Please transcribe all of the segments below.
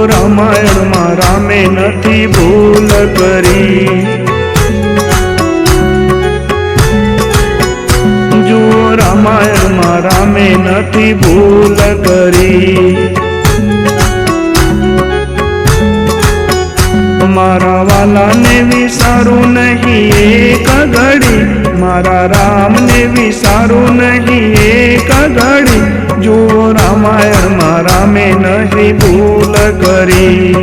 रामायण में रामे नथी भूल करी। जो रामायण में रामे नथी भूल करी। मारा वाला ने विसारू नहीं एक घड़ी, मारा राम ने विसारू नहीं एक घड़ी। जो रामायण में रामे नहीं भूल करी।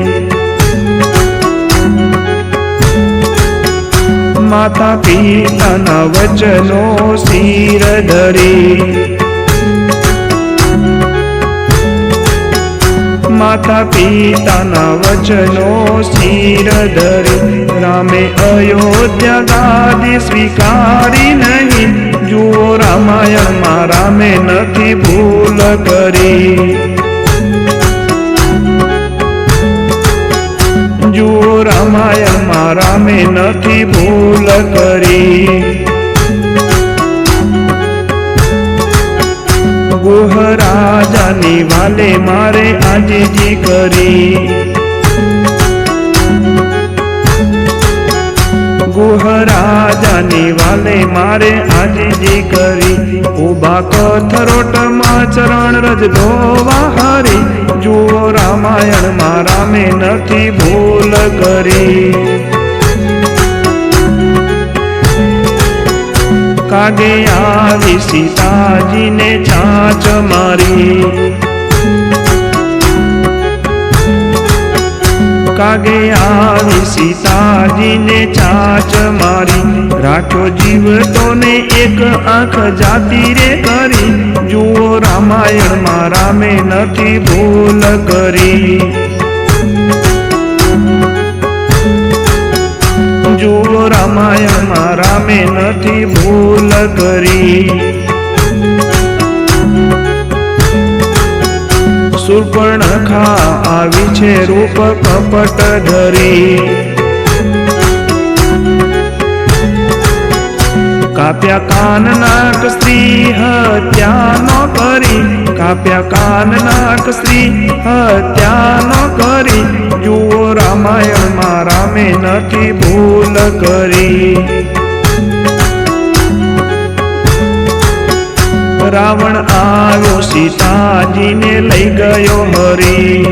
माता पिता ना वचनों सिर धरी। माता पिता ना वचनों सिर धरी। रामे अयोध्या गादी स्वीकारी नहीं। जुओ रामायण में रामे नथी भूल करी। जुओ रामायण में रामे नथी भूल करी। गुह राजानी वाले मारे आजीजी करी। गुह राजानी वाले मारे आजीजी करी। उबा कथरोट में चरण रज धोवा हरी। जुओ रामायण में रामे नथी भूल करी। कागे आवी सीताजी ने चाच मारी। कागे आवी सीताजी ने चाच मारी। राख्यो जीव तो ने एक आंख जाती रे करी। जुओ रामायण में रामे नथी भूल करी। जुओ रामायण में रामे नथी भूल करी। शूर्पणखा आवी छे रूप कपट धरी। काप्या कान नाक स्त्री हत्या न करी। काप्या कान नाक स्त्री हत्या न करी। जुओ रामायण में रामे नथी भूल करी। रावण आव्यो सीताजी ने लई गयो हरी।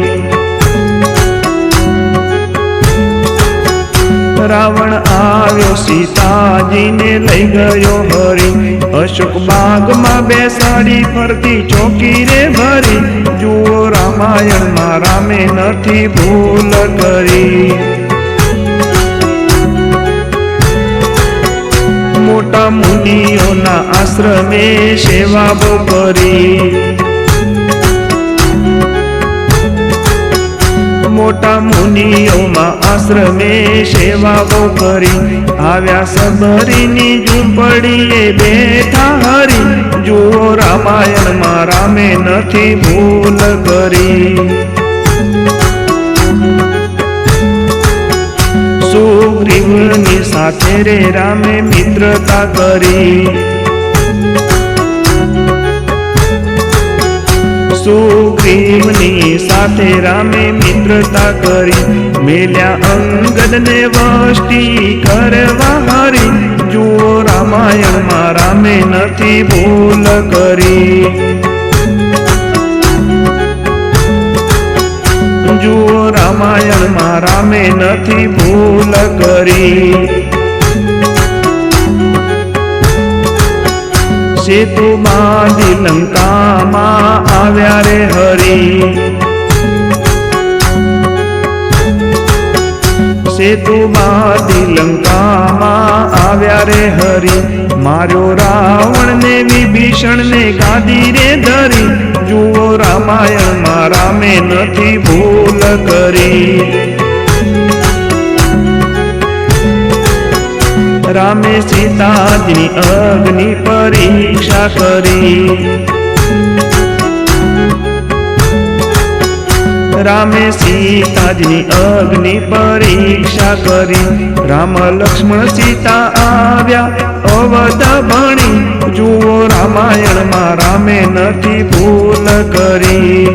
रावण आव्यो सीताजी ने लई गयो हरी। अशोक बाग में बेसाड़ी फरती चौकी रे भरी। जुओ रामायण में रामे नथी भूल करी। मोटा मुनियों ना आश्रमे सेवा बो करी। मोटा मुनियों में आश्रमे सेवा बो करी। आव्या सबरीनी झूंपड़ीए बेठा हरी। जुओ रामायण में रामे नथी भूल करी। सुग्रीवनी साथे रे रामे मित्रता करी। सुग्रीवनी साथे रामे मित्रता करी। मेल्या अंगद ने वष्टी करवा हरी। जुओ रामायण में रामे नथी भूल करी। जुओ रामायण में रामे नथी भूल करी। सेतु बांधी लंका में आव्या रे हरी। સેતુ બાંધી લંકામાં આવ્યા રે હરી, માર્યો રાવણ ને વિભીષણ ને ગાદી રે ધરી, જુઓ રામાયણમાં રામે નથી ભૂલ કરી. રામે સીતાજીની અગ્નિ પરીક્ષા કરી, રામે સીતાજીની અગ્નિ પરીક્ષા કરી. રામ લક્ષ્મણ સીતા આવ્યા અવધ ભણી, જુઓ રામાયણમાં રામે નથી ભૂલ કરી.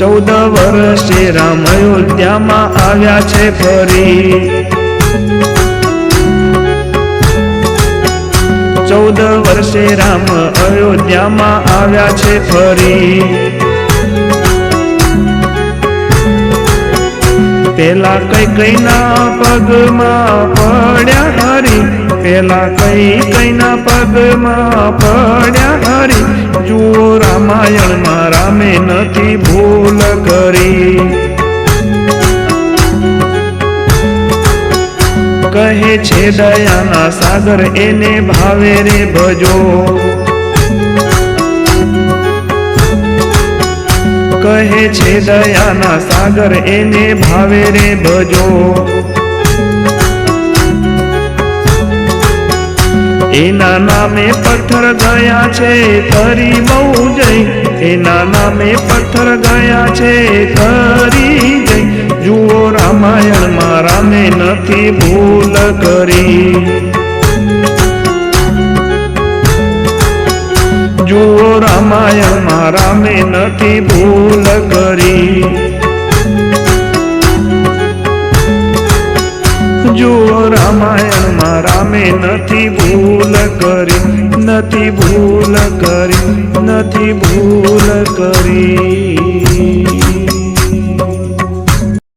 14 વર્ષે રામ અયોધ્યામાં આવ્યા છે ફરી, 14 વર્ષે રામ અયોધ્યામાં આવ્યા છે ફરી. પેલા કૈકેયીના પગમાં પડ્યા હરી, પેલા કૈકેયીના પગમાં પડ્યા હરી, જુઓ રામાયણમાં રામે નથી ભૂલ કરી. કહે છે દયાના સાગર એને ભાવે રે ભજો, કહે છે દયાના સાગર એને ભાવે રે ભજો. એના નામે પથ્થર ગયા છે કરી બહુ જય, એના નામે પથ્થર ગયા છે કરી જય, જુઓ રામાયણમાં રામે નથી ભૂલ કરી. જુઓ રામાયણમાં રામે નથી ભૂલ કરી. જુઓ રામાયણમાં રામે નથી ભૂલ કરી, નથી ભૂલ કરી, નથી ભૂલ કરી.